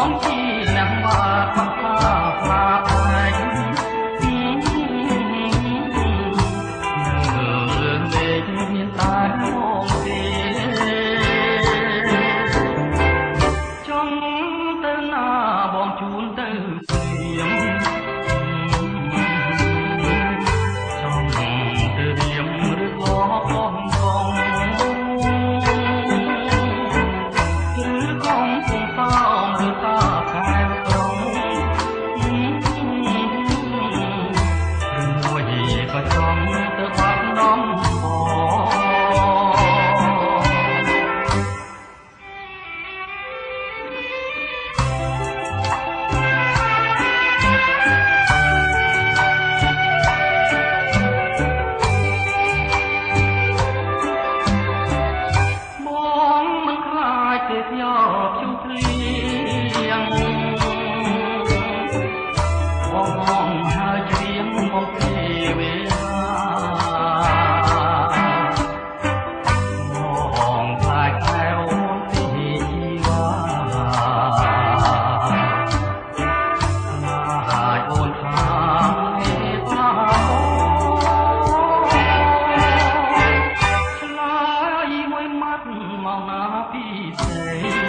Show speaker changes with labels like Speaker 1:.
Speaker 1: ងជីណាំបាត់បាក់ផ្លាឯងមានតែមកទេចង់ទៅណាបងជូនទៅព្រាមចង់ទៅរៀមឬក៏បងបងឬកំពុងសោមឬតាខែត្រង់មួយក៏ចង់ទៅបាត់នំយកជុំព្រៀងបងហើយច្រៀងមកទេវេបងខ្លាចខែវទីវ៉ាហើយអូនថាទេថាឆ្លើយមួយម៉ាត់មកណាពីស្រី